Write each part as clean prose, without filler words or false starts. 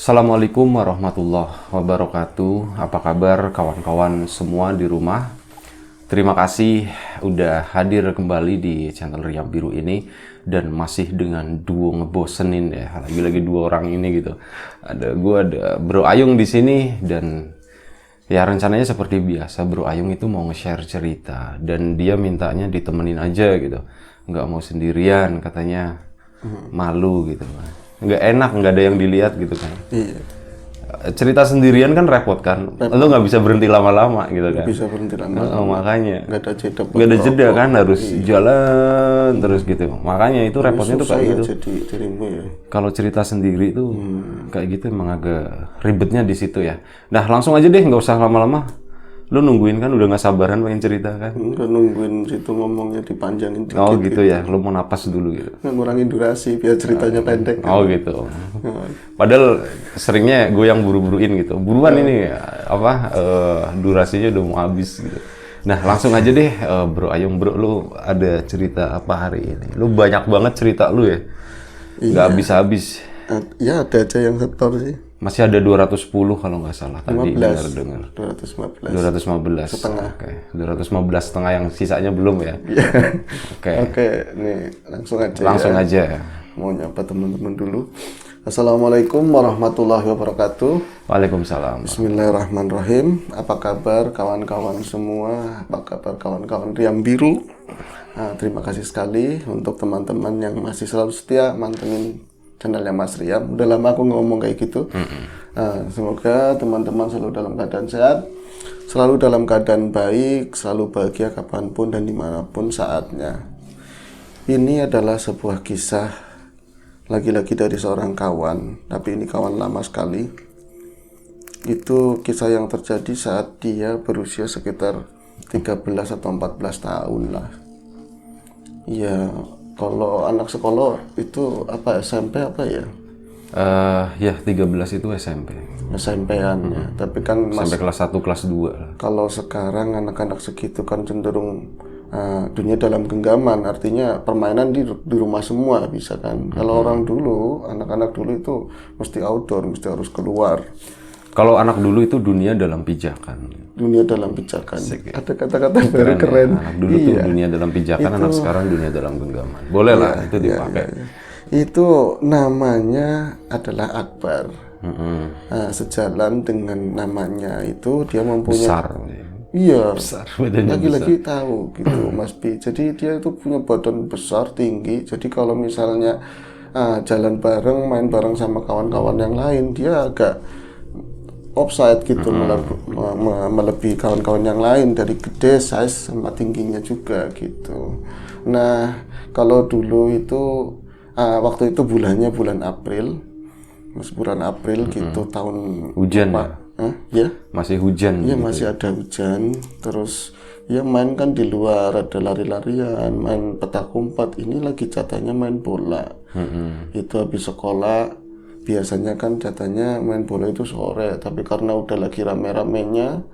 Assalamualaikum warahmatullahi wabarakatuh. Apa kabar kawan-kawan semua di rumah? Terima kasih udah hadir kembali di channel Riam Biru ini dan masih dengan duo ngebosenin ya. Lagi-lagi dua orang ini gitu. Ada Bro Ayung di sini dan ya rencananya seperti biasa Bro Ayung itu mau nge-share cerita dan dia mintanya ditemenin aja gitu. Nggak mau sendirian katanya malu gitu. Nggak enak, nggak ada yang dilihat gitu kan. Iya, Cerita sendirian kan repot kan, lo nggak bisa berhenti lama-lama gitu kan. bisa berhenti lama. Makanya Nggak ada jeda. nggak ada jeda kan, harus jalan terus gitu. Makanya itu repotnya tuh kayak gitu. Jadi dirimu ya. Kalau cerita sendiri tuh kayak gitu emang agak ribetnya di situ ya. Nah langsung aja deh, nggak usah lama-lama. Lo nungguin kan, udah nggak sabaran pengen cerita kan. Nggak nungguin situ ngomongnya dipanjangin dikit. Oh gitu ya, lo mau napas dulu gitu. Nggak ngurangin durasi biar ceritanya pendek. Oh gitu. Padahal seringnya gue yang buru-buruin gitu. Buruan ini durasinya udah mau habis gitu. Nah langsung aja deh Bro Ayung, Bro lu ada cerita apa hari ini? Lu banyak banget cerita lu ya. Nggak habis-habis. Ya ada aja yang setor sih. Masih ada 210 kalau nggak salah tadi 15. dengar. 215. 215 Setengah. Oke. 215 setengah yang sisanya belum ya. Oke. Oke, nih langsung aja. Langsung ya. aja. Mau nyapa teman-teman dulu. Assalamualaikum warahmatullahi wabarakatuh. Waalaikumsalam. Bismillahirrahmanirrahim. Apa kabar kawan-kawan semua? Apa kabar kawan-kawan Riam Biru? Terima kasih sekali untuk teman-teman yang masih selalu setia mantengin channelnya Mas Riam. Udah lama aku ngomong kayak gitu. Semoga teman-teman selalu dalam keadaan sehat, selalu dalam keadaan baik, selalu bahagia kapanpun dan dimanapun saatnya. Ini adalah sebuah kisah lagi-lagi dari seorang kawan, tapi ini kawan lama sekali. Itu kisah yang terjadi saat dia berusia sekitar 13 atau 14 tahun lah. Ya, kalau anak sekolah itu apa SMP apa ya? Ya 13 itu SMP. SMP-an ya. Tapi kan Sampai kelas 1, kelas 2 lah. kalau sekarang anak-anak segitu kan cenderung dunia dalam genggaman, artinya permainan di rumah semua bisa kan. Kalau orang dulu, anak-anak dulu itu mesti outdoor, mesti harus keluar. Kalau anak dulu itu dunia dalam pijakan. Dunia dalam pijakan. Ada kata-kata baru keren. Anak dulu tuh dunia dalam pijakan, anak sekarang dunia dalam genggaman. Boleh lah itu dipakai. Itu namanya adalah Akbar. Sejalan dengan namanya itu dia mempunyai Besar. Iya, Besar. Badannya lagi-lagi tahu gitu Mas Bi. Jadi dia itu punya badan besar, tinggi. Jadi kalau misalnya jalan bareng, main bareng sama kawan-kawan yang lain, dia agak offside gitu, melebihi kawan-kawan yang lain dari gede, size sama tingginya juga gitu. Nah, kalau dulu itu waktu itu bulannya bulan April, bulan April gitu tahun Hujan ya? Ya. Masih hujan. Iya gitu. masih ada hujan, terus ya main kan di luar, ada lari-larian, main petak umpet. Ini lagi jatahnya main bola. Itu habis sekolah, biasanya kan jatahnya main bola itu sore, tapi karena udah lagi rame-ramenya,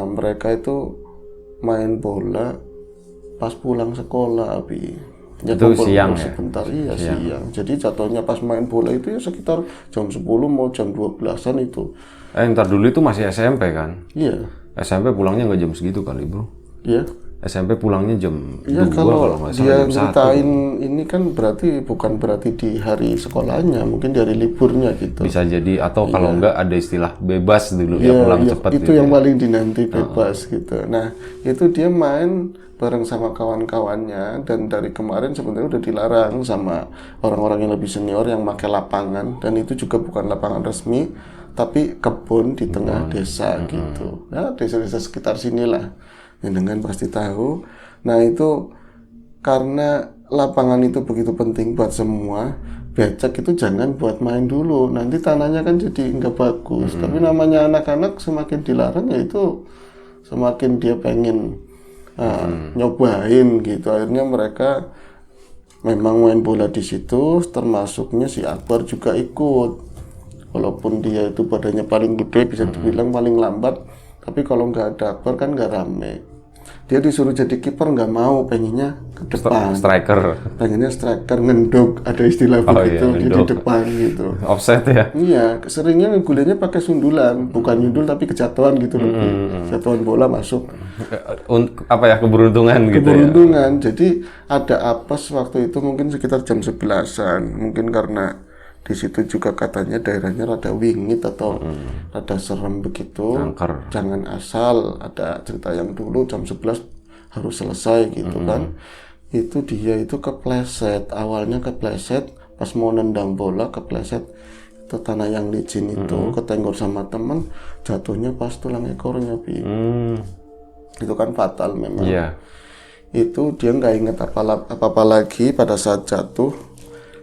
mereka itu main bola pas pulang sekolah, Abi. Ya, Itu siang ya? Sebentar, iya siang. Jadi jatuhnya pas main bola itu ya sekitar jam 10 mau jam 12-an itu. Ntar dulu itu masih SMP kan? Iya. SMP pulangnya nggak jam segitu kali bro? Iya. SMP pulangnya jam 2 Ya kalau nggak salah, dia jam 1. ceritain ini kan bukan berarti di hari sekolahnya, mungkin dari liburnya gitu. Bisa jadi, atau kalau nggak ada istilah bebas dulu ya pulang cepat itu gitu yang ya. paling dinanti bebas gitu. Nah itu dia main bareng sama kawan-kawannya, dan dari kemarin sebenarnya udah dilarang sama orang-orang yang lebih senior yang pakai lapangan, dan itu juga bukan lapangan resmi tapi kebun di tengah desa gitu. Nah desa-desa sekitar sinilah yang dengan pasti tahu. Nah itu karena lapangan itu begitu penting buat semua, becak itu jangan buat main dulu, nanti tanahnya kan jadi nggak bagus. Tapi namanya anak-anak semakin dilarang ya itu semakin dia pengen nyobain gitu. Akhirnya mereka memang main bola di situ, termasuknya si Akbar juga ikut. Walaupun dia itu badannya paling gede, bisa dibilang paling lambat, tapi kalau nggak ada Akbar kan nggak rame. Dia disuruh jadi kiper nggak mau, pengennya ke depan. Striker. Pengennya striker ngendok, ada istilah Oh begitu, iya, dia di ngendok. depan gitu. Offset ya. Iya, seringnya ngegulirnya pakai sundulan, bukan nyundul tapi kejatuhan gitu loh. Jatuhan bola masuk. Apa ya, keberuntungan gitu ya. Keberuntungan. Jadi ada apes waktu itu mungkin sekitar jam 11-an. Mungkin karena di situ juga katanya daerahnya rada wingit atau rada serem begitu. Angker. Jangan asal, ada cerita yang dulu jam 11 harus selesai gitu kan. Itu dia itu kepleset, awalnya kepleset pas mau nendang bola kepleset itu tanah yang licin itu ketenggor sama temen, jatuhnya pas tulang ekornya Bi. Itu kan fatal memang. Iya. Itu dia nggak inget apa-apa lagi pada saat jatuh.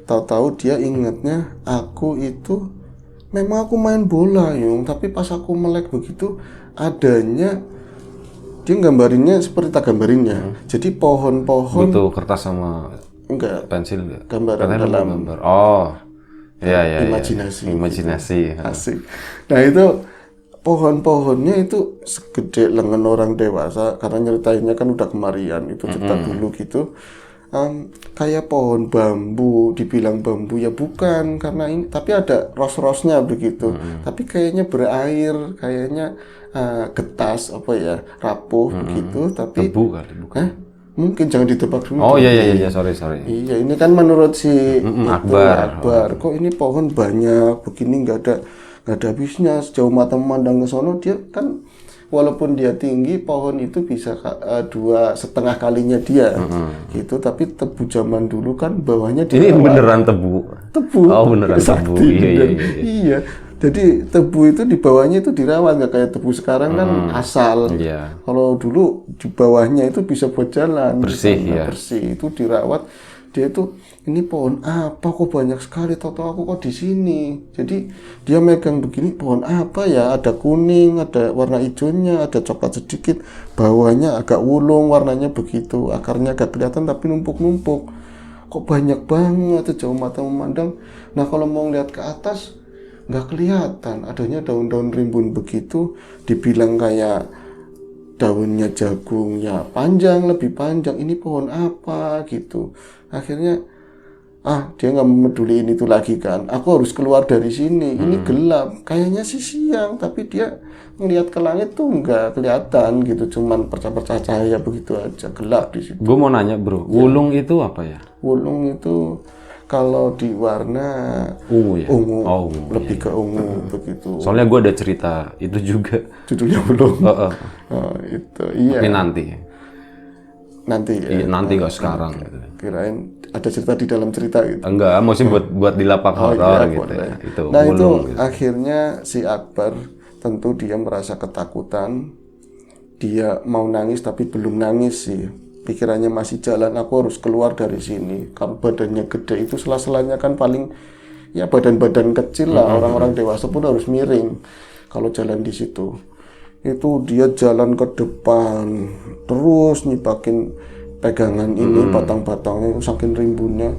Tahu-tahu dia ingetnya aku itu memang aku main bola Yung, tapi pas aku melek begitu adanya dia gambarinnya seperti tak gambarinnya. Jadi pohon-pohon Butuh kertas sama enggak pensil nggak? gambaran Katanya dalam gambar. Oh. Iya. imajinasi. Imajinasi. Asik. Nah itu pohon-pohonnya itu segede lengan orang dewasa karena nyeritainnya kan udah kemarian itu cerita dulu gitu. Kayak pohon bambu, dibilang bambu ya bukan karena ini, tapi ada ros-rosnya begitu. Tapi kayaknya berair, kayaknya getas apa ya rapuh begitu. Tapi Tebu kali bukan? mungkin jangan ditebak dulu. Oh dong. iya, sorry. Iya, ini kan menurut si itu, Akbar. Kok ini pohon banyak begini nggak ada habisnya. Sejauh mata memandang ke sono dia kan walaupun dia tinggi pohon itu bisa 2,5 kalinya dia gitu. Tapi tebu zaman dulu kan bawahnya Ini dirawat. beneran tebu. Tebu. Oh beneran tebu. Sakti, Iya. Iya. Jadi tebu itu di bawahnya itu dirawat, nggak kayak tebu sekarang kan asal. Iya. Kalau dulu di bawahnya itu bisa buat jalan. Bersih, misalnya, ya. bersih itu dirawat. Dia itu ini pohon apa kok banyak sekali, tahu-tahu aku kok di sini. Jadi dia megang begini pohon apa ya? Ada kuning, ada warna hijaunya, ada coklat sedikit. Bawahnya agak wulung, warnanya begitu. Akarnya agak kelihatan tapi numpuk-numpuk. Kok banyak banget jauh mata memandang. Nah kalau mau lihat ke atas nggak kelihatan, adanya daun-daun rimbun begitu, dibilang kayak daunnya jagung ya panjang, lebih panjang. Ini pohon apa gitu. Akhirnya dia nggak memeduliin itu lagi kan. Aku harus keluar dari sini. Ini gelap. Kayaknya sih siang, tapi dia ngelihat ke langit tuh nggak kelihatan gitu. Cuman percah-percah cahaya begitu aja, gelap di situ. Gue mau nanya bro, wulung itu apa ya? Wulung itu kalau di warna Ungu ya? ungu, Oh, ungu. lebih ke ungu begitu. Soalnya gue ada cerita itu juga. Judulnya wulung. Heeh. Oh, itu iya. Tapi nanti. Nanti ya. Iya, nanti kok sekarang gitu. Kirain ada cerita di dalam cerita gitu. Enggak, maksudnya buat di lapak horor gitu boleh. ya. Itu Nah itu wulung gitu. akhirnya si Akbar tentu dia merasa ketakutan. Dia mau nangis tapi belum nangis sih. Pikirannya masih jalan, aku harus keluar dari sini. Kalau badannya gede itu sela-selanya kan paling ya badan-badan kecil lah. Orang-orang dewasa pun harus miring kalau jalan di situ. Itu dia jalan ke depan terus nyibakin pegangan ini batang-batangnya saking rimbunnya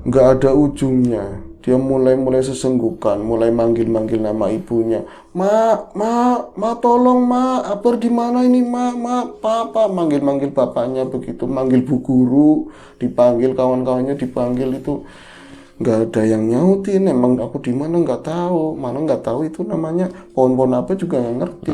nggak ada ujungnya. Dia mulai sesenggukan, mulai manggil nama ibunya. Ma, tolong ma, Akbar di mana ini ma, papa, manggil bapaknya begitu, manggil bu guru, dipanggil kawan-kawannya dipanggil itu nggak ada yang nyautin. Emang aku di mana nggak tahu itu namanya pohon-pohon apa juga nggak ngerti.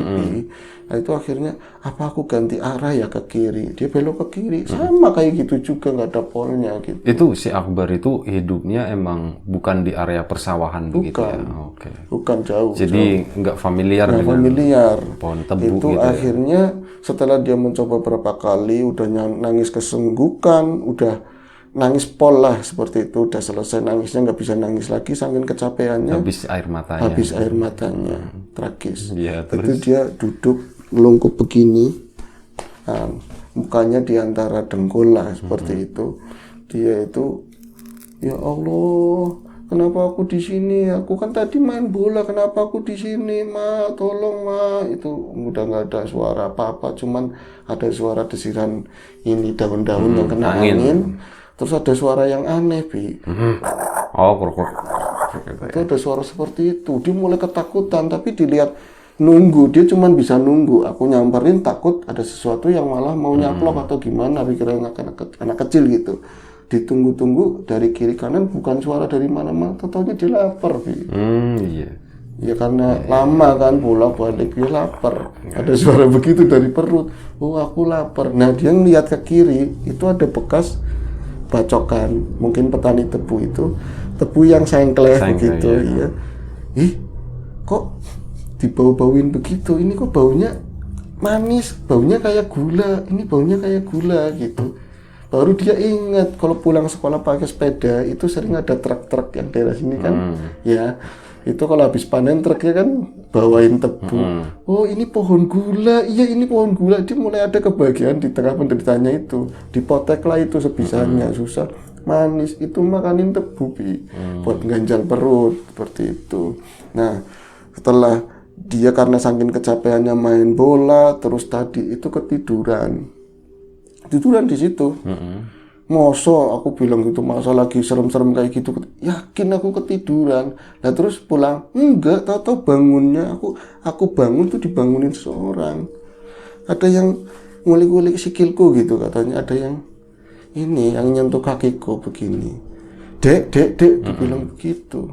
Nah itu akhirnya apa aku ganti arah ya ke kiri, dia belok ke kiri, sama kayak gitu juga nggak ada polnya gitu. Itu si Akbar itu hidupnya emang bukan di area persawahan begitu ya? Oke. Bukan jauh. Jadi nggak familiar Nggak dengan familiar. pohon tebu Itu gitu ya? akhirnya setelah dia mencoba berapa kali, udah nangis kesenggukan, udah nangis pol lah seperti itu, udah selesai nangisnya nggak bisa nangis lagi saking kecapeannya. Habis air matanya. Habis air matanya, tragis. Iya, Itu dia duduk melungkup begini, mukanya di antara dengkul lah seperti itu. Dia itu, ya Allah, kenapa aku di sini? Aku kan tadi main bola, kenapa aku di sini, ma? Tolong ma. Itu udah nggak ada suara apa-apa, cuman ada suara desiran ini daun-daun yang kena angin. Terus ada suara yang aneh, Bi. Oh, kruk. Itu ada suara seperti itu. Dia mulai ketakutan, tapi dilihat nunggu, dia cuman bisa nunggu. Aku nyamperin takut ada sesuatu yang malah mau nyaplok atau gimana, pikiran anak kecil gitu. Ditunggu-tunggu dari kiri kanan bukan suara dari mana-mana, taunya dia lapar. Iya. Ya karena lama kan bolak-balik, dia lapar. Ada suara begitu dari perut. Oh aku lapar. Nah dia ngeliat ke kiri, itu ada bekas bacokan. Mungkin petani tebu itu, tebu yang sengkleh begitu. Ya. Ih, kok dibau-bauin begitu? Ini kok baunya manis, baunya kayak gula. Ini baunya kayak gula gitu. Baru dia ingat kalau pulang sekolah pakai sepeda itu sering ada truk-truk yang daerah sini kan, ya. Itu kalau habis panen truknya kan bawain tebu. Oh ini pohon gula, iya ini pohon gula. Dia mulai ada kebahagiaan di tengah penderitanya itu. Dipoteklah itu sebisanya, susah manis itu makanin tebu buat ganjal perut seperti itu. Nah setelah dia karena saking kecapeannya main bola terus tadi itu ketiduran di situ. Masa aku bilang gitu, masa lagi serem-serem kayak gitu, yakin aku ketiduran. Nah terus pulang, enggak, tahu-tahu bangunnya aku bangun tuh dibangunin seseorang. Ada yang ngulik-ngulik sikilku gitu katanya, ada yang ini yang nyentuh kakiku begini. Dek, dibilang begitu.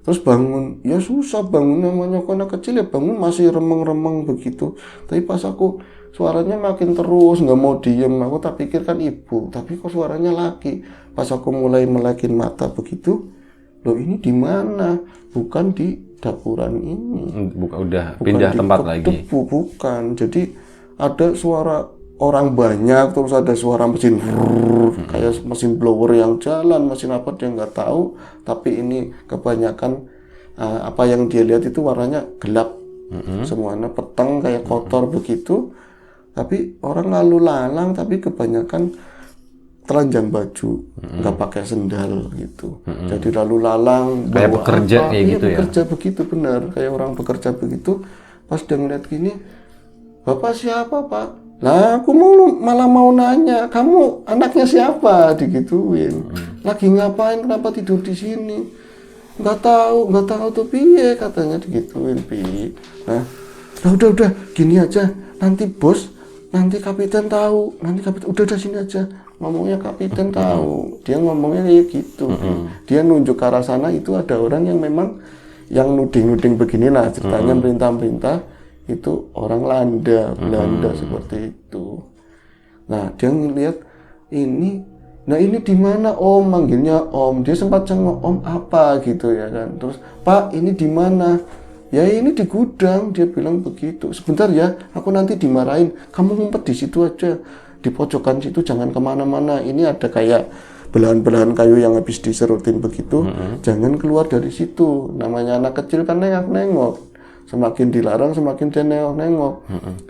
Terus bangun, ya susah bangun, namanya anak kecil ya bangun masih remeng-remeng begitu. Tapi pas aku suaranya makin terus, nggak mau diem. Aku tak pikir kan ibu, tapi kok suaranya laki. Pas aku mulai melekin mata begitu, loh ini di mana? Bukan di dapuran ini. Bukan pindah tempat lagi. Bukan. Jadi ada suara orang banyak, terus ada suara mesin kayak mesin blower yang jalan, mesin apa dia nggak tahu. Tapi ini kebanyakan apa yang dia lihat itu warnanya gelap. Semuanya peteng kayak kotor begitu. Tapi orang lalu lalang, tapi kebanyakan telanjang baju, nggak pakai sendal gitu. Jadi lalu lalang, kayak bekerja kayak gitu ya. Bekerja begitu benar, kayak orang bekerja begitu. Pas dia ngeliat gini, bapak siapa pak? Lah aku malah mau nanya, kamu anaknya siapa? Digituin. Lagi ngapain? Kenapa tidur di sini? Nggak tahu tuh piye katanya digituin pi. Nah, udah gini aja. Nanti kapiten tahu, udah sini aja, ngomongnya kapiten tahu, dia ngomongnya kayak gitu. Dia nunjuk ke arah sana, itu ada orang yang memang yang nuding beginilah ceritanya, perintah itu orang Belanda seperti itu. Nah dia ngelihat ini, nah ini di mana om, manggilnya om, dia sempat cengok om apa gitu ya kan, terus pak ini di mana? Ya ini di gudang, dia bilang begitu. Sebentar ya, aku nanti dimarahin. Kamu ngumpet di situ aja, di pojokan situ, jangan kemana-mana. Ini ada kayak belahan-belahan kayu yang habis diserutin begitu. Jangan keluar dari situ. Namanya anak kecil kan nengok-nengok. Semakin dilarang, semakin dia nengok-nengok.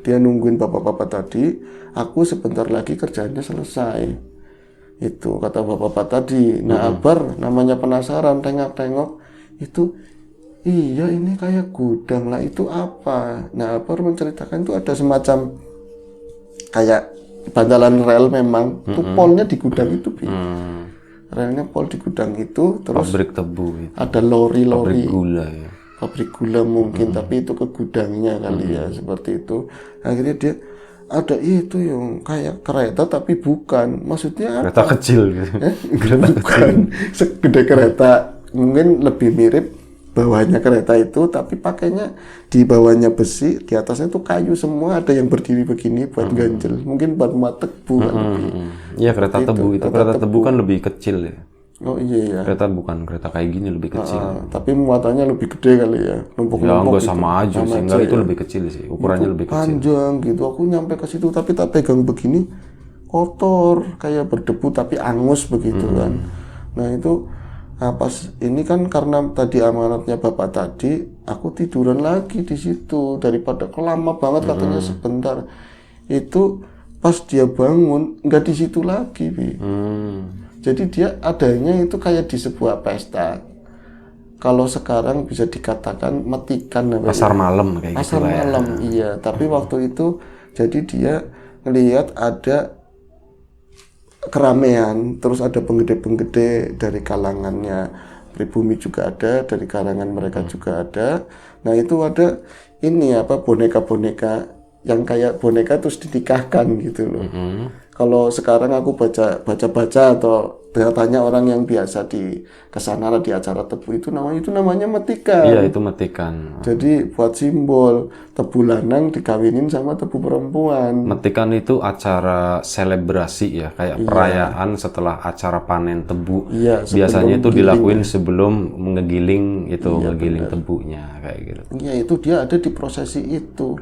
Dia nungguin bapak-bapak tadi. Aku sebentar lagi kerjanya selesai. Itu kata bapak-bapak tadi. Nah Akbar namanya penasaran, tengok-tengok itu. Iya ini kayak gudang lah, itu apa? Nah Akbar menceritakan itu ada semacam kayak bantalan rel memang, itu polnya di gudang itu relnya pol di gudang itu, terus pabrik tebu itu. Ada lori-lori pabrik gula ya. Pabrik gula mungkin, tapi itu ke gudangnya kali ya, seperti itu. Akhirnya dia ada itu yang kayak kereta tapi bukan, maksudnya kereta apa? Kecil gitu. Bukan segede kereta, mungkin lebih mirip bawahnya kereta itu, tapi pakainya di bawahnya besi, di atasnya tuh kayu semua, ada yang berdiri begini buat ganjel, mungkin buat muat tebu kan lebih. Iya kereta tebu itu, kereta tebu kan lebih kecil ya. Oh iya ya. Kereta bukan kereta kayak gini, lebih kecil. Tapi muatannya lebih gede kali ya, numpuk-numpuk. Ya enggak gitu. sama aja sih, enggak itu lebih kecil sih, ukurannya itu lebih kecil. Panjang gitu, aku nyampe ke situ tapi tak pegang begini kotor, kayak berdebu tapi angus begitu kan. Nah itu pas ini kan karena tadi amanatnya bapak tadi, aku tiduran lagi di situ daripada lama banget katanya sebentar. Itu pas dia bangun nggak di situ lagi, Bi. Jadi dia adanya itu kayak di sebuah pesta. Kalau sekarang bisa dikatakan metikan pasar malam kayak gitu pasar malam ya. Iya, tapi waktu itu jadi dia ngelihat ada keramaian, terus ada penggede-penggede dari kalangannya pribumi juga ada, dari karangan mereka juga ada. Nah itu ada ini apa boneka-boneka yang kayak boneka terus dinikahkan gitu loh. Kalau sekarang aku baca atau tanya orang yang biasa di kesana di acara tebu itu namanya metikan. Iya, itu metikan. Jadi buat simbol tebu lanang dikawinin sama tebu perempuan. Metikan itu acara selebrasi ya, kayak perayaan setelah acara panen tebu. Iya, Biasanya itu sebelum dilakuin sebelum ngegiling itu, ngegiling tebunya kayak gitu. Iya itu dia ada di prosesi itu.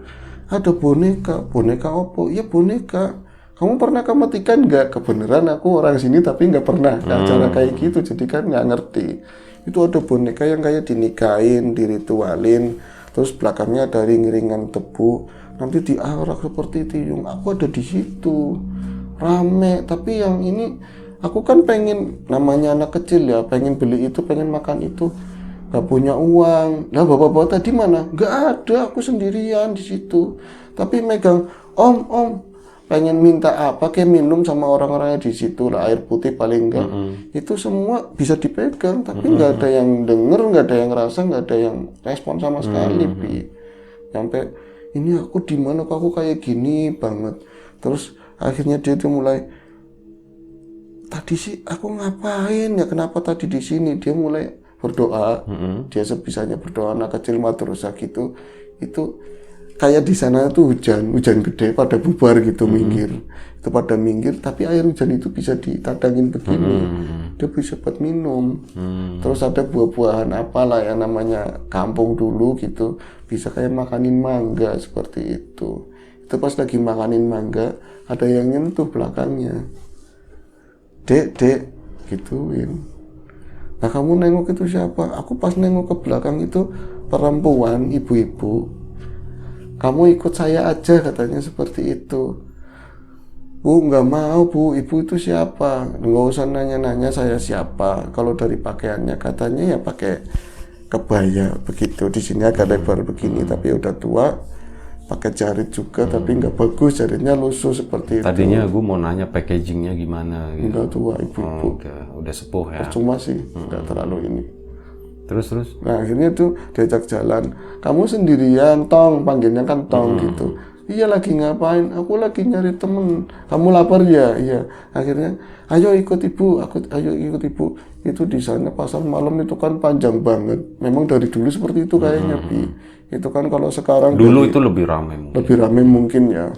Ada boneka opo? Ya boneka. Kamu pernah ke metikan nggak? Kebenaran aku orang sini tapi nggak pernah ke acara kayak gitu, jadi kan nggak ngerti. Itu ada boneka yang kayak dinikahin, diritualin, terus belakangnya ada ring-ringan tebu, nanti diarak seperti tiung. Aku ada di situ, rame. Tapi yang ini aku kan pengen, namanya anak kecil ya, pengen beli itu, pengen makan itu, nggak punya uang. Nah bapak-bapak tadi mana? Nggak ada, aku sendirian di situ. Tapi megang, om, pengen minta apa kayak minum sama orang-orangnya di situ lah, air putih paling enggak. Itu semua bisa dipegang, tapi nggak ada yang denger, nggak ada yang rasa, nggak ada yang respon sama sekali. Sampai ini aku di mana kok aku kayak gini banget. Terus akhirnya dia tuh mulai, tadi sih aku ngapain ya, kenapa tadi di sini? Dia mulai berdoa, dia sebisanya berdoa, anak kecil madrasah gitu. Itu kayak di sana tuh hujan gede pada bubar gitu, minggir. Itu pada minggir, tapi air hujan itu bisa ditadangin begini. Dia bisa buat minum. Terus ada buah-buahan apalah yang namanya kampung dulu gitu, bisa kayak makanin mangga seperti itu. Itu pas lagi makanin mangga, ada yang nyentuh belakangnya. Dek, gituin. Nah kamu nengok itu siapa? Aku pas nengok ke belakang itu perempuan, ibu-ibu. Kamu ikut saya aja katanya seperti itu. Bu nggak mau bu, ibu itu siapa? Nggak usah nanya-nanya saya siapa. Kalau dari pakaiannya katanya ya pakai kebaya begitu. Di sini agak lebar begini, tapi udah tua. Pakai jarit juga, tapi nggak bagus, jaritnya lusuh seperti itu. Tadinya gue mau nanya packagingnya gimana gitu. Udah tua ibu-ibu. Udah sepuh ya. Cuma sih nggak terlalu ini. Terus. Nah akhirnya tuh diajak jalan. Kamu sendirian, Tong, panggilnya kan Tong gitu. Iya lagi ngapain? Aku lagi nyari temen. Kamu lapar ya? Iya. Akhirnya, ayo ikut ibu. Ayo ikut ibu. Itu di sana pasar malam itu kan panjang banget. Memang dari dulu seperti itu kayaknya, Bi. Itu kan kalau sekarang dulu itu lebih ramai mungkin. Lebih ramai mungkin ya.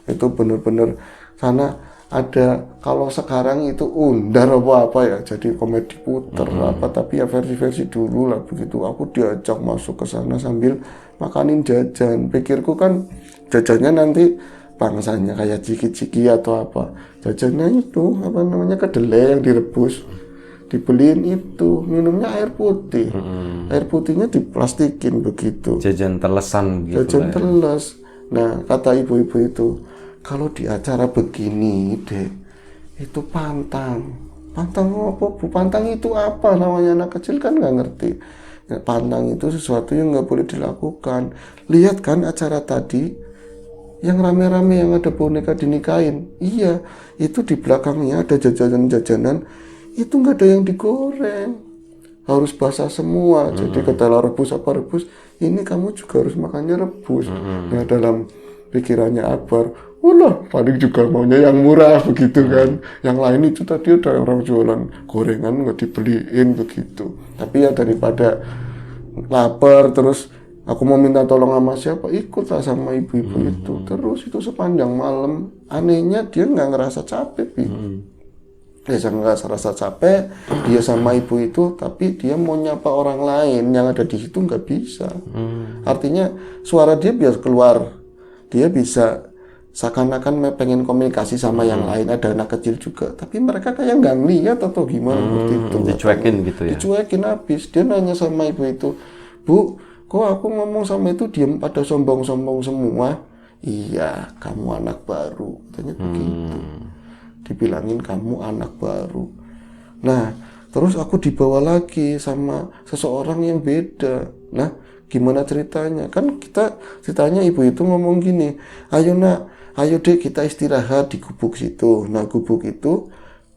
Itu bener-bener sana ada, kalau sekarang itu undar apa ya, jadi komedi puter apa, tapi ya versi-versi dulu lah begitu. Aku diajak masuk ke sana sambil makanin jajan. Pikirku kan jajannya nanti bangsanya kayak ciki-ciki atau apa. Jajannya itu apa namanya, kedelai yang direbus, dibeliin itu, minumnya air putih. Air putihnya diplastikin begitu. Jajan telesan gitu. Jajan teles. Nah kata ibu-ibu itu, kalau di acara begini dek, itu pantang apa bu? Pantang itu apa? Namanya anak kecil kan nggak ngerti. Ya, pantang itu sesuatu yang nggak boleh dilakukan. Lihat kan acara tadi, yang rame-rame yang ada boneka dinikahin. Iya, itu di belakangnya ada jajanan-jajanan, itu nggak ada yang digoreng, harus basah semua. Jadi ketela rebus apa rebus, ini kamu juga harus makannya rebus. Nah dalam pikirannya Akbar, ulah paling juga maunya yang murah begitu kan. Yang lain itu tadi ada orang jualan gorengan nggak dibeliin begitu. Tapi ya daripada lapar terus aku mau minta tolong sama siapa, ikutlah sama ibu-ibu itu. Terus itu sepanjang malam, anehnya dia nggak ngerasa capek. Dia nggak ngerasa capek, dia sama ibu itu, tapi dia mau nyapa orang lain yang ada di situ nggak bisa. Artinya suara dia biar keluar, dia bisa seakan-akan pengen komunikasi sama yang lain. Ada anak kecil juga, tapi mereka kayak nggak ngeliat atau gimana seperti itu. Dicuekin gitu ya? Dicuekin habis. Dia nanya sama ibu itu, Bu, kok aku ngomong sama itu diem pada sombong-sombong semua? Iya, kamu anak baru, katanya begitu. Dibilangin kamu anak baru. Nah, terus aku dibawa lagi sama seseorang yang beda. Nah, gimana ceritanya? Kan kita ceritanya ibu itu ngomong gini, ayo nak, ayo dek kita istirahat di gubuk situ. Nah gubuk itu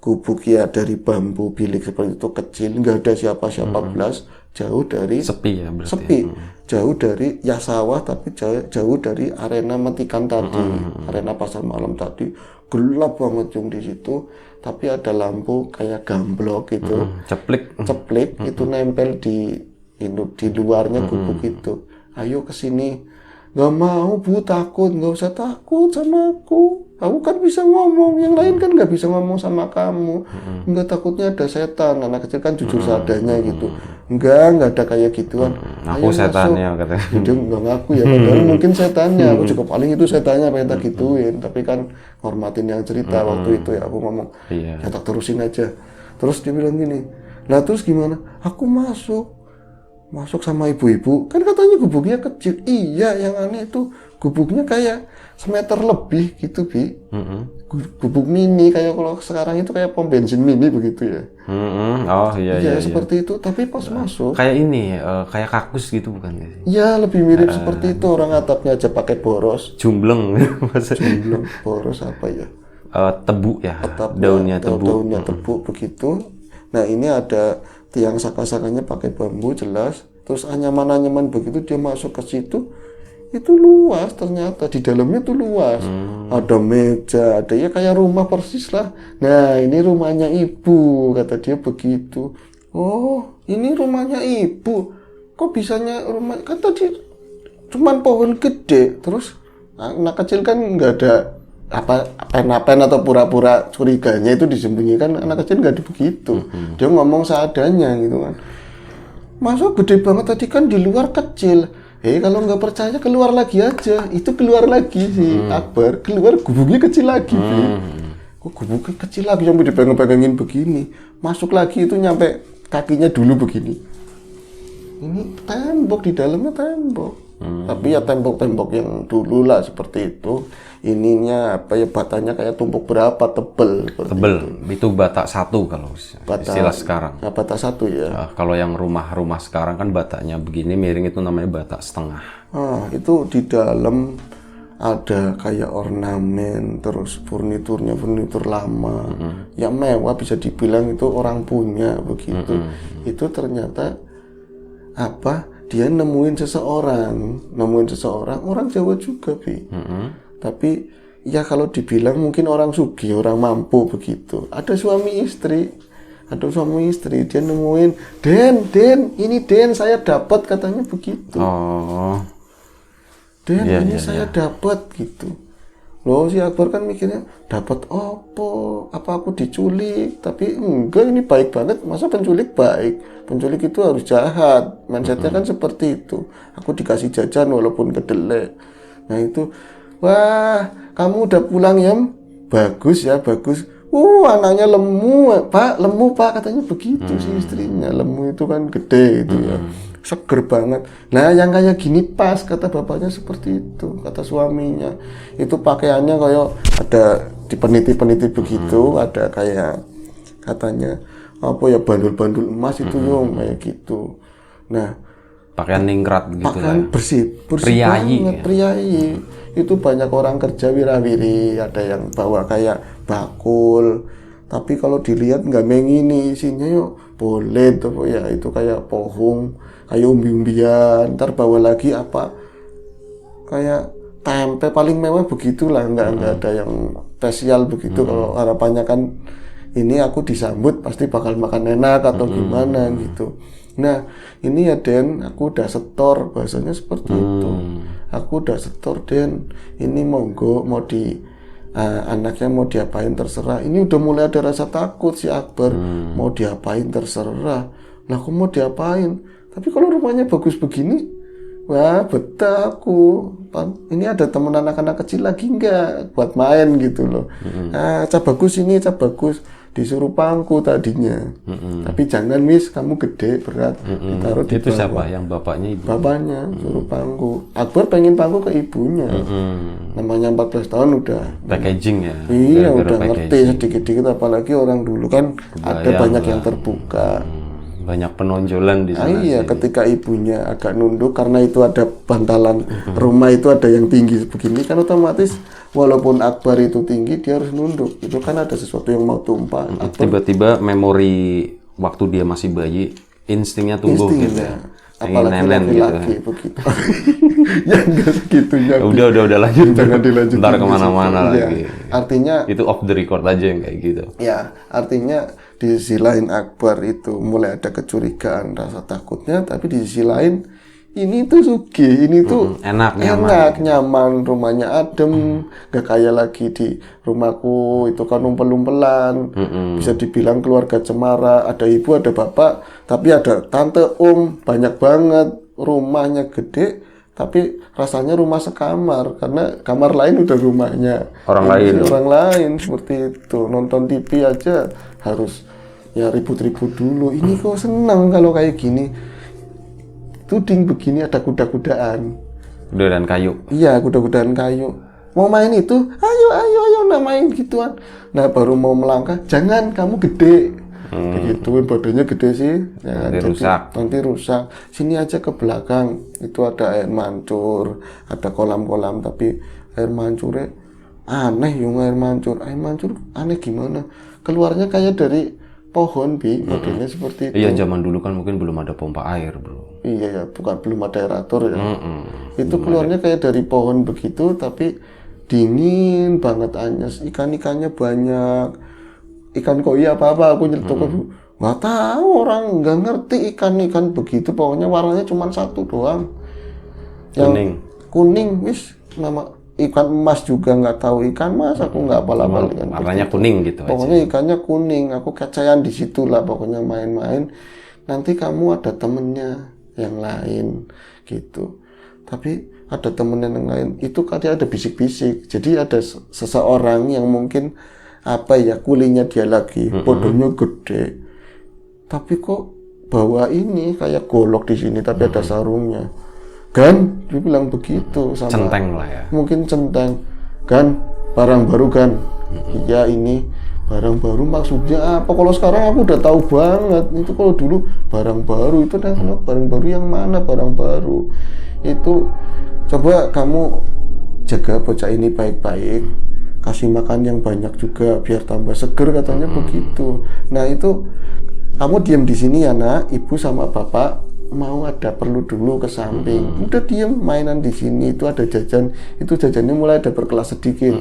gubuk ya dari bambu bilik seperti itu kecil, nggak ada siapa-siapa belas, jauh dari Sepi ya berarti. sepi, jauh dari ya sawah tapi jauh dari arena metikan tadi, arena pasar malam tadi, gelap banget Jung di situ, tapi ada lampu kayak gamblok gitu, Ceplik. itu nempel di luarnya gubuk itu. Ayo kesini. Nggak mau Bu, takut. Nggak usah takut sama aku kan bisa ngomong, yang lain kan nggak bisa ngomong sama kamu. Nggak, takutnya ada setan. Anak kecil kan jujur seadanya gitu. Nggak ada kayak gituan. Aku setannya katanya. Dia nggak ngaku ya, padahal mungkin setannya. Aku juga paling itu setannya pengen tak gituin, tapi kan hormatin yang cerita waktu itu ya. Aku ngomong, ya tak terusin aja. Terus dia bilang gini, lah terus gimana? Aku masuk sama ibu-ibu, kan katanya gubuknya kecil. Iya, yang aneh itu gubuknya kayak semeter lebih gitu, Bi. Gubuk mini, kayak kalau sekarang itu kayak pom bensin mini begitu ya. Oh iya. Seperti itu, tapi pas masuk kayak ini, kayak kakus gitu bukan ya? iya, lebih mirip seperti itu. Orang atapnya aja pakai boros. Jumbleng. Jumbleng, boros apa ya? Tebu ya, Atapnya, daunnya tebu begitu. Nah, ini ada tiang saka-sakanya pakai bambu jelas, terus anyaman-anyaman begitu. Dia masuk ke situ, itu luas, ternyata di dalamnya tuh luas. Ada meja, ada ya kayak rumah persis lah. Nah, ini rumahnya ibu, kata dia begitu. Oh, ini rumahnya ibu, kok bisanya rumah, kata dia cuman pohon gede. Terus anak kecil kan nggak ada pen atau pura-pura curiganya, itu disembunyikan. Anak kecil nggak begitu, dia ngomong seadanya gitu kan. Masa gede banget, tadi kan di luar kecil. Kalau nggak percaya keluar lagi aja. Itu keluar lagi si Akbar, keluar gubuknya kecil lagi. Kok gubuknya kecil lagi sampai dipegang-pegangin begini. Masuk lagi itu nyampe kakinya dulu begini. Ini tembok, di dalamnya tembok. Tapi ya tembok-tembok yang dulu lah seperti itu. Ininya apa ya, batanya kayak tumpuk berapa, tebel. Itu bata satu kalau istilah sekarang. Bata satu ya. Kalau yang rumah-rumah sekarang kan batanya begini miring, itu namanya bata setengah. Itu di dalam ada kayak ornamen, terus furnitur lama, yang mewah, bisa dibilang itu orang punya begitu. Itu ternyata dia nemuin seseorang orang Jawa juga, Bi. Tapi ya kalau dibilang mungkin orang sugih, orang mampu begitu. Ada suami istri, dia nemuin, Den, ini Den saya dapat, katanya begitu. Den, ini saya dapat gitu. Loh, si Akbar kan mikirnya, dapat apa aku diculik? Tapi enggak, ini baik banget. Masa penculik baik? Penculik itu harus jahat. Mindsetnya kan seperti itu. Aku dikasih jajan walaupun kedelai. Nah itu, wah, kamu udah pulang ya? Bagus ya, bagus. Anaknya lemu Pak, katanya begitu si istrinya. Lemu itu kan gede itu ya. Seger banget. Nah, yang kayak gini pas, kata bapaknya seperti itu, kata suaminya. Itu pakaiannya kayak ada dipeniti-peniti begitu, ada kayak katanya bandul-bandul emas itu kayak gitu. Nah, pakaian ningrat gitu pakaian lah. bersih banget, priayi. Itu banyak orang kerja wirawiri, ada yang bawa kayak bakul. Tapi kalau dilihat nggak mengini, isinya boleh tuh ya, itu kayak pohong, kayak umbi-umbian. Ntar bawa lagi kayak tempe, paling mewah begitulah, nggak ada yang spesial begitu. Kalau harapannya kan ini aku disambut pasti bakal makan enak atau gimana gitu. Nah, ini ya Den, aku udah setor, bahasanya seperti itu. Aku udah setor Den, ini monggo mau anaknya mau diapain terserah. Ini udah mulai ada rasa takut si Akbar, mau diapain terserah. Lah aku mau diapain? Tapi kalau rumahnya bagus begini, wah betah aku. Ini ada temen anak-anak kecil lagi nggak buat main gitu loh. Cap bagus ini, cap bagus. Disuruh pangku tadinya. Tapi jangan Miss, kamu gede berat, ditaruh di bawah. Itu siapa? Yang bapaknya ibu? Bapaknya suruh pangku. Akbar pengen pangku ke ibunya. Namanya 14 tahun udah packaging ya. Iya, udah ngerti sedikit-sedikit, apalagi orang dulu kan ada banyak yang terbuka. banyak penonjolan di sana. Iya, ketika ibunya agak nunduk karena itu ada bantalan rumah itu ada yang tinggi begini kan otomatis walaupun Akbar itu tinggi dia harus nunduk. Itu kan ada sesuatu yang mau tumpah. Tiba-tiba memori waktu dia masih bayi, instingnya tumbuh gitu. Apalagi Nenen laki-laki gitu. begitu. Ya enggak segitunya. Udah lanjut. Jangan dilanjutin. Ntar kemana-mana Ya, lagi. artinya Itu off the record aja yang kayak gitu. ya, artinya di sisi lain Akbar itu mulai ada kecurigaan, rasa takutnya, tapi di sisi lain ini tuh sugih, ini tuh enak, nyaman, rumahnya adem, gak kayak lagi di rumahku itu kan umpel-umpelan, bisa dibilang keluarga cemara, ada ibu, ada bapak, tapi ada tante, banyak banget, rumahnya gede, tapi rasanya rumah sekamar karena kamar lain udah rumahnya orang lain seperti itu. Nonton TV aja harus ya ribut-ribut dulu. Ini kok senang kalau kayak gini. Tuding begini ada kuda-kudaan. Kuda-kudaan kayu. Iya, kuda-kudaan kayu. Mau main itu? Ayo, nah main gituan. Nah, baru mau melangkah, jangan kamu gede. Begituin badannya gede sih. Ya, nanti rusak. Sini aja ke belakang. Itu ada air mancur, ada kolam-kolam tapi air mancurnya aneh air mancur. Air mancur aneh gimana? Keluarnya kayak dari pohon modelnya seperti itu. Iya, zaman dulu kan mungkin belum ada pompa air, bro. Iya ya, belum ada aerator ya. Itu keluarnya kayak dari pohon begitu, tapi dingin banget anyes. Ikan-ikannya banyak. Ikan koi apa aku nyetok nggak tahu, orang nggak ngerti ikan begitu. Pokoknya warnanya cuma satu doang. Kuning, wis nama. Ikan emas juga nggak tahu ikan emas, aku nggak apal-apal ikan. Warnanya kuning gitu. Pokoknya ikannya kuning, aku kecayan di situ lah. Pokoknya main-main. Nanti kamu ada temennya yang lain gitu. Tapi ada temennya yang lain. Itu kadang ada bisik-bisik. Jadi ada seseorang yang mungkin kulinya dia lagi, bodohnya gede. Tapi kok bawa ini kayak golok di sini, tapi ada sarungnya. Gan, dia bilang begitu sama. Centeng lah ya. Mungkin centeng. Gan, barang baru kan? Iya ini barang baru maksudnya apa? Kalau sekarang aku udah tahu banget. Itu kalau dulu barang baru itu barang baru yang mana barang baru? Itu coba kamu jaga bocah ini baik-baik. Kasih makan yang banyak juga biar tambah seger katanya begitu. Nah itu kamu diam di sini ya nak, ibu sama bapak mau ada perlu dulu ke samping. Udah diem mainan di sini, itu ada jajan, itu jajannya mulai ada berkelas sedikit.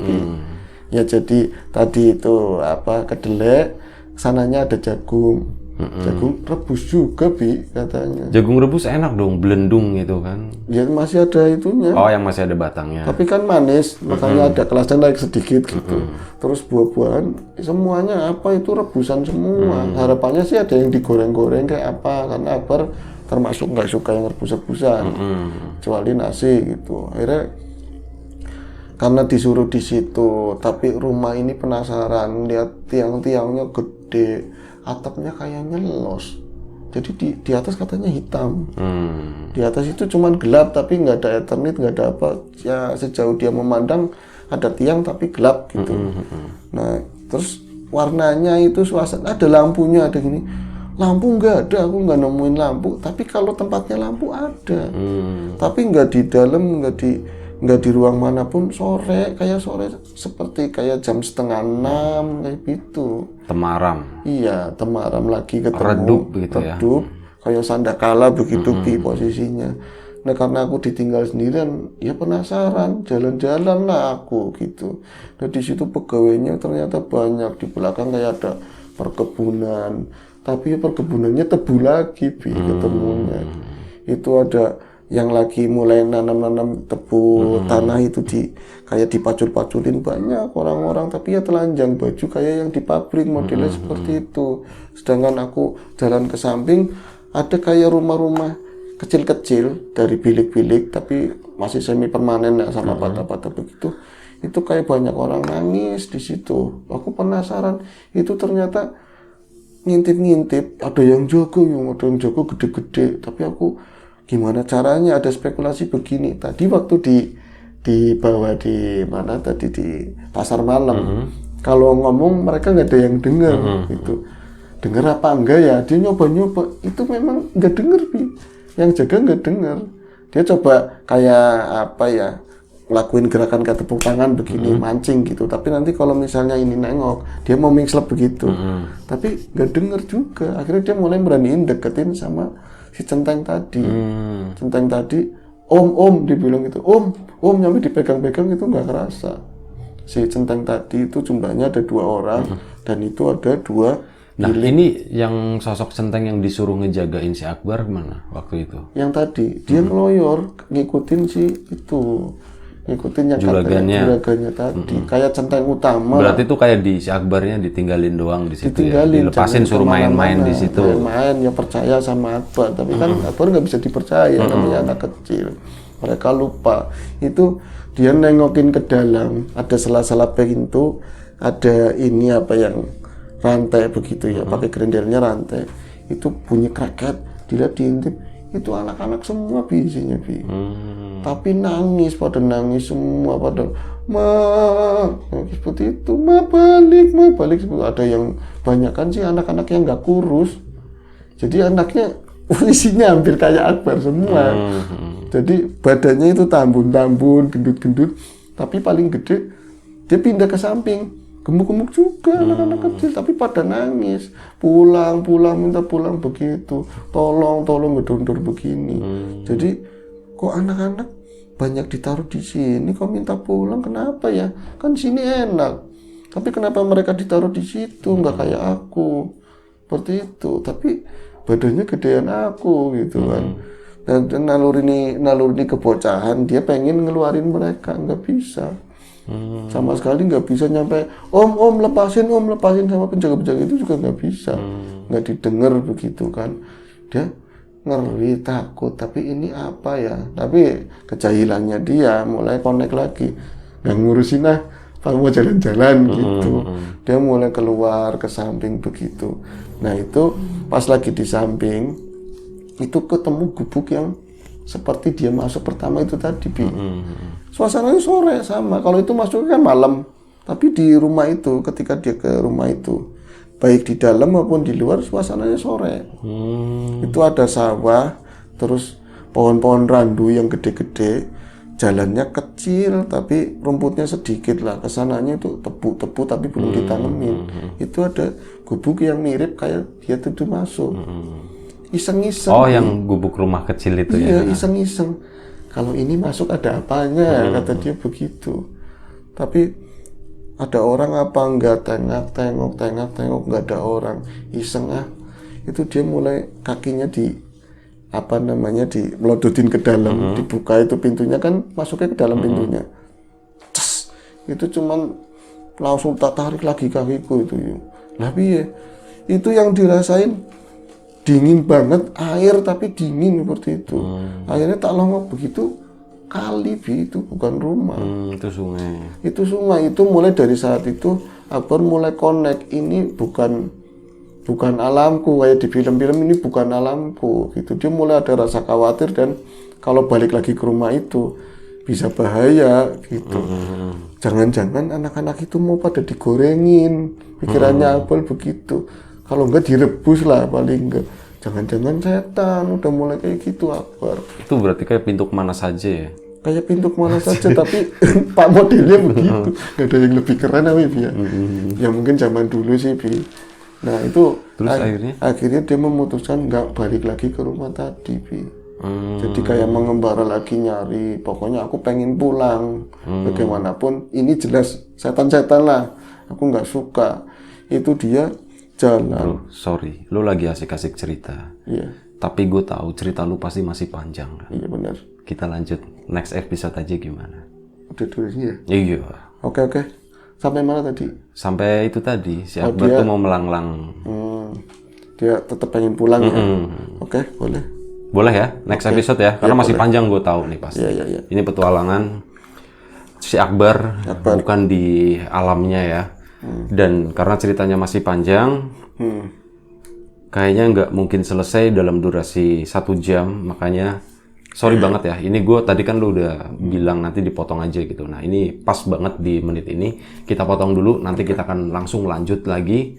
Ya jadi tadi itu kedelai, sananya ada jagung. Jagung rebus juga katanya. Jagung rebus enak dong, belendung gitu kan. Ya masih ada itunya. Oh, yang masih ada batangnya. Tapi kan manis, makanya ada kelasnya naik sedikit gitu. Terus buah-buahan semuanya itu rebusan semua. Harapannya sih ada yang digoreng-goreng kayak apa, karena Akbar termasuk nggak suka yang rebus-rebusan, kecuali nasi gitu. Akhirnya karena disuruh di situ, tapi rumah ini penasaran lihat tiang-tiangnya gede, atapnya kayaknya los. Jadi di atas katanya hitam. Di atas itu cuman gelap tapi nggak ada eternit, nggak ada apa. Ya sejauh dia memandang ada tiang tapi gelap gitu. Nah terus warnanya itu suasana, ada lampunya, ada gini. Lampu nggak ada, aku nggak nemuin lampu. Tapi kalau tempatnya lampu ada. Tapi nggak di dalam, nggak di ruang manapun. Sore seperti kayak jam 5:30 kayak gitu. Temaram. Iya, temaram lagi ketemu. Redup gitu ya. Kayak sandakala begitu posisinya. Nah karena aku ditinggal sendirian, ya penasaran, jalan-jalan lah aku gitu. Nah di situ pegawainya ternyata banyak, di belakang kayak ada perkebunan. Tapi perkebunannya tebu lagi ketemunya. Itu ada yang lagi mulai nanam-nanam tebu, tanah itu kayak dipacul-paculin banyak orang-orang, tapi ya telanjang baju kayak yang di pabrik modelnya seperti itu. Sedangkan aku jalan ke samping ada kayak rumah-rumah kecil-kecil dari bilik-bilik tapi masih semi permanen ya, sama bata-bata begitu. Itu kayak banyak orang nangis di situ. Aku penasaran, itu ternyata ngintip-ngintip, ada yang jago gede-gede, tapi aku gimana caranya, ada spekulasi begini. Tadi waktu dibawa di mana tadi di pasar malam, kalau ngomong mereka nggak ada yang dengar gitu. denger apa enggak ya, dia nyoba-nyoba, itu memang nggak denger Bi, yang jaga nggak denger. Dia coba kayak apa ya, ngelakuin gerakan kayak tepuk tangan begini, mancing gitu, tapi nanti kalau misalnya ini nengok, dia mau mingslep begitu, tapi nggak denger juga. Akhirnya dia mulai beraniin deketin sama si centeng tadi. Centeng tadi, om dibilang gitu, om nyampe dipegang-pegang itu nggak kerasa. Si centeng tadi itu jumlahnya ada 2 orang, dan itu ada 2. Nah, ini yang sosok centeng yang disuruh ngejagain si Akbar mana waktu itu? Yang tadi dia ngeloyor ngikutin si itu, ngikutin yang Juragannya tadi, kayak centeng utama. Berarti itu kayak di si Akbarnya ditinggalin doang di situ ya? Ditinggalin, Dilepasin suruh main-main di situ. Main-main, ya percaya sama Akbar, tapi kan Akbar nggak bisa dipercaya, namanya anak kecil. Mereka lupa. Itu dia nengokin ke dalam, ada sela-sela pintu, ada ini apa yang rantai begitu ya, pakai grendelnya rantai. Itu bunyi kreket, dilihat diintip, itu anak-anak semua isinya Bi. Tapi nangis semua, pada seperti itu, ma balik ada yang banyak kan sih anak-anak yang nggak kurus, jadi anaknya isinya hampir kayak Akbar semua. Jadi badannya itu tambun-tambun, gendut-gendut, tapi paling gede dia pindah ke samping, gemuk-gemuk juga anak-anak kecil, tapi pada nangis, pulang minta pulang begitu, tolong ngedontor begini. Jadi kok anak-anak banyak ditaruh di sini, kok minta pulang, kenapa ya? Kan sini enak, tapi kenapa mereka ditaruh di situ, nggak kayak aku, seperti itu. Tapi badannya gedean aku gitu kan. Dan naluri kebocahan, dia pengen ngeluarin mereka, nggak bisa. Sama sekali nggak bisa nyampe om lepasin sama penjaga-penjaga itu juga nggak bisa, nggak didengar begitu kan. Dia ngeri, takut, tapi ini apa ya, tapi kejahilannya dia mulai connect lagi, nggak ngurusin mau jalan-jalan gitu. Dia mulai keluar ke samping begitu. Nah itu pas lagi di samping itu ketemu gubuk yang seperti dia masuk pertama itu tadi Bi. Suasananya sore sama, kalau itu masuk kan malam, tapi di rumah itu ketika dia ke rumah itu, baik di dalam maupun di luar suasananya sore. Itu ada sawah, terus pohon-pohon randu yang gede-gede, jalannya kecil tapi rumputnya sedikit lah, kesananya itu tebu-tebu tapi belum ditanemin. Itu ada gubuk yang mirip kayak dia tuh masuk. Iseng-iseng. Oh, yang gubuk rumah kecil itu ya? Iya, iseng-iseng. Kalau ini masuk ada apanya, kata dia begitu. Tapi ada orang apa enggak, tengok, enggak ada orang. Iseng itu dia mulai kakinya melodotin ke dalam, dibuka itu pintunya kan, masuknya ke dalam pintunya. Ces, itu cuman langsung tak tarik lagi kakiku itu. Tapi ya, itu yang dirasain dingin banget, air tapi dingin seperti itu. Akhirnya tak lama begitu, kali Bi, itu bukan rumah. Itu sungai. Itu sungai. Itu mulai dari saat itu Akbar mulai connect, ini bukan alamku kayak di film-film, ini bukan alamku gitu. Dia mulai ada rasa khawatir, dan kalau balik lagi ke rumah itu bisa bahaya gitu. Jangan-jangan anak-anak itu mau pada digorengin, pikirannya Akbar begitu. Kalau enggak direbus lah paling enggak. Jangan-jangan setan, udah mulai kayak gitu Akbar. Itu berarti kayak pintu kemana saja ya? Kayak pintu kemana saja, tapi Pak modelnya begitu. Gak ada yang lebih keren apa ya? Ya mungkin zaman dulu sih Bi. Nah itu terus akhirnya dia memutuskan nggak balik lagi ke rumah tadi Bi. Jadi kayak mengembara lagi nyari, pokoknya aku pengen pulang. Bagaimanapun ini jelas setan-setan lah, aku nggak suka. Itu dia jalan. Bro, sorry, lu lagi asik-asik cerita. Iya. Tapi gue tahu cerita lu pasti masih panjang kan? Iya benar. Kita lanjut next episode aja gimana? Udah durasinya ya? Iya. Oke. Sampai mana tadi? Sampai itu tadi, si Akbar tuh mau melanglang. Dia tetap pengen pulang ya? Oke, boleh. Boleh ya, next episode ya, karena masih panjang gue tahu nih pasti. Iya. Ini petualangan si Akbar, bukan di alamnya ya. Dan karena ceritanya masih panjang, kayaknya nggak mungkin selesai dalam durasi 1 jam, makanya sorry banget ya. Ini gue tadi kan lu udah bilang nanti dipotong aja gitu. Nah ini pas banget di menit ini, kita potong dulu, nanti kita akan langsung lanjut lagi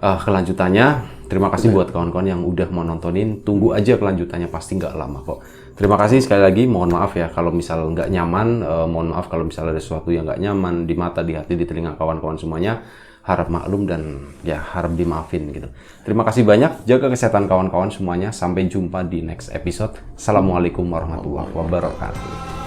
kelanjutannya. Terima kasih buat kawan-kawan yang udah mau nontonin. Tunggu aja kelanjutannya, pasti nggak lama kok. Terima kasih sekali lagi. Mohon maaf ya kalau misal nggak nyaman. Mohon maaf kalau misal ada sesuatu yang nggak nyaman di mata, di hati, di telinga kawan-kawan semuanya. Harap maklum dan ya harap dimaafin gitu. Terima kasih banyak. Jaga kesehatan kawan-kawan semuanya. Sampai jumpa di next episode. Assalamualaikum warahmatullahi wabarakatuh.